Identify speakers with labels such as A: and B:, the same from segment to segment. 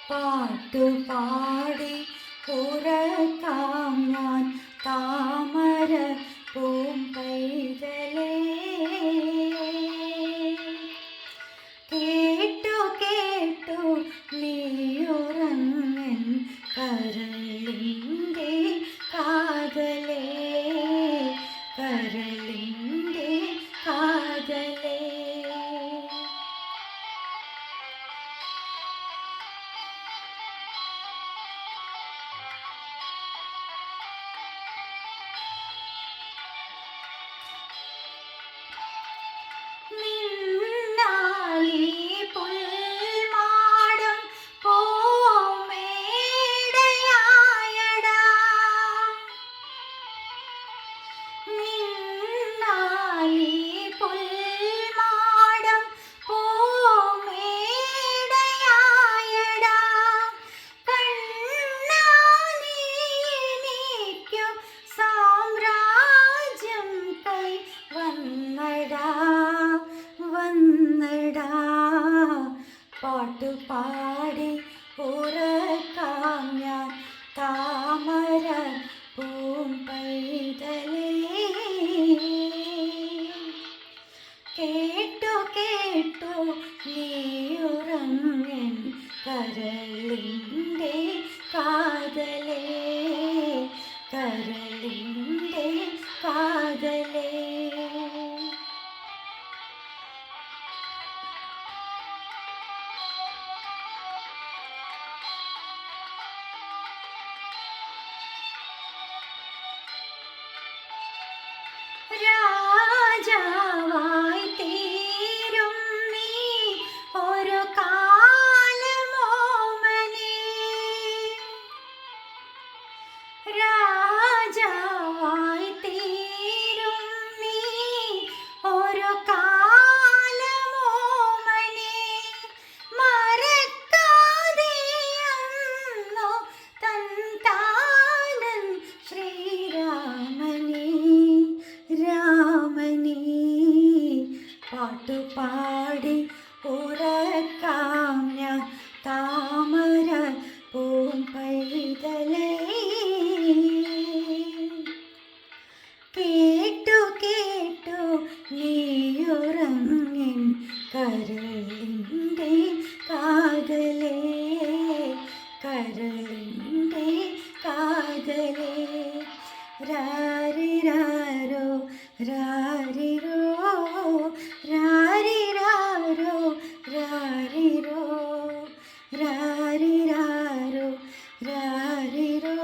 A: പാട്ടുപാടി ഉറക്കാം ഞാൻ താമര പൂമ്പൈതലേ. കേട്ടു കേട്ടു നീയുറങ്ങൻ കരളിൻ്റെ കാതലേ, കരളിൻ്റെ കാതലേ. നിന്നാലി പുൽമാടം പൂമേടയായടാ, നിന്നാലി പുൽമാടം പൂമേടയായടാ. കണ്ണാ നീ എനിക്കു സാമ്രാജ്യം കൈ വന്നടാ, വന്നടാ. പാട്ടുപാടി ഉറക്കാം ഞാൻ താമര പൂമ്പൈതലേ. കേട്ടു കേട്ടു നീയുറങ്ങൻ കരളിൻ്റെ കാതലേ, കരളിൻ്റെ കാതലേ. രാജാവായി തീരും നീ ഒരു കാലമോമനേ, രാജാവായി തീരും നീ ഒരു കാലമോമനേ. മറക്കാതെയന്നു തൻ താനൻ ശ്രീരാമനേ, രാമനേ. പാട്ടുപാടി ഉറക്കാം ഞാൻ താമര പൂമ്പൈതലേ. കേട്ടു കേട്ടു നീയുറങ്ങൻ കരളിൻ്റെ കാതലേ, കരളിൻ്റെ കാതലേ. രാരിരാരോ രാരിരോ, രാരിരാരോ രാരിരോ, രാരിരാരോ രാരിരോ,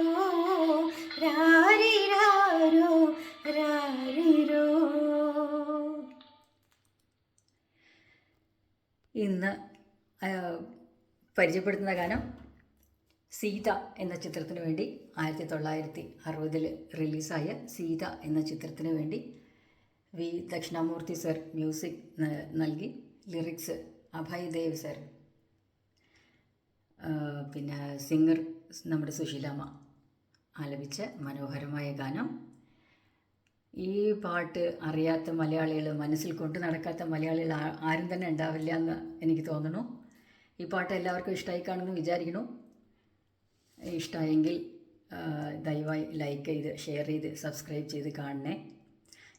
A: രാരിരാരോ രാരിരോ.
B: ഇന്ന് പരിചയപ്പെടുത്തുന്ന ഗാനം സീത എന്ന ചിത്രത്തിന് വേണ്ടി 1960 റിലീസായ സീത എന്ന ചിത്രത്തിന് വേണ്ടി വി ദക്ഷിണാമൂർത്തി സർ മ്യൂസിക് നൽകി, ലിറിക്സ് അഭയദേവ് സർ, പിന്നെ സിംഗർ നമ്മുടെ സുശീലാമ്മ ആലപിച്ച മനോഹരമായ ഗാനം. ഈ പാട്ട് അറിയാത്ത മലയാളികൾ, മനസ്സിൽ കൊണ്ടു നടക്കാത്ത മലയാളികൾ ആരും തന്നെ ഉണ്ടാവില്ല എന്ന് എനിക്ക് തോന്നുന്നു. ഈ പാട്ട് എല്ലാവർക്കും ഇഷ്ടമായി കാണുമെന്ന് വിചാരിക്കുന്നു. ഇഷ്ടമായെങ്കിൽ ദയവായി ലൈക്ക് ചെയ്ത് ഷെയർ ചെയ്ത് സബ്സ്ക്രൈബ് ചെയ്ത് കാണണേ.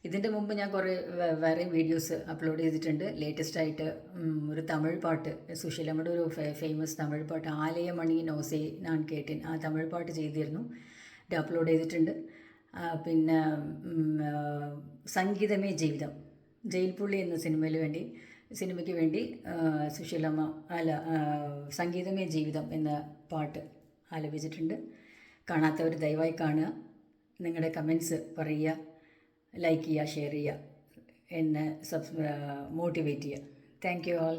B: ഇതിൻ്റെ മുമ്പ് ഞാൻ കുറേ വേറെ വീഡിയോസ് അപ്ലോഡ് ചെയ്തിട്ടുണ്ട്. ലേറ്റസ്റ്റായിട്ട് ഒരു തമിഴ് പാട്ട്, സുശീലമ്മയുടെ ഒരു ഫേമസ് തമിഴ് പാട്ട് ആലയമണി നോസേ ഞാൻ കേട്ടിൻ, ആ തമിഴ് പാട്ട് ചെയ്തിരുന്നു, ഇത് അപ്ലോഡ് ചെയ്തിട്ടുണ്ട്. പിന്നെ സംഗീതമേ ജീവിതം, ജയിൽപ്പുള്ളി എന്ന സിനിമയ്ക്ക് വേണ്ടി സുശീലമ്മ സംഗീതമേ ജീവിതം എന്ന പാട്ട് ആലപിച്ചിട്ടുണ്ട്. കാണാത്തവർ ദയവായി കാണുക, നിങ്ങളുടെ കമൻസ് പറയുക, ലൈക്ക് ചെയ്യുക, ഷെയർ ചെയ്യുക, എന്നെ മോട്ടിവേറ്റ് ചെയ്യുക. Thank you all.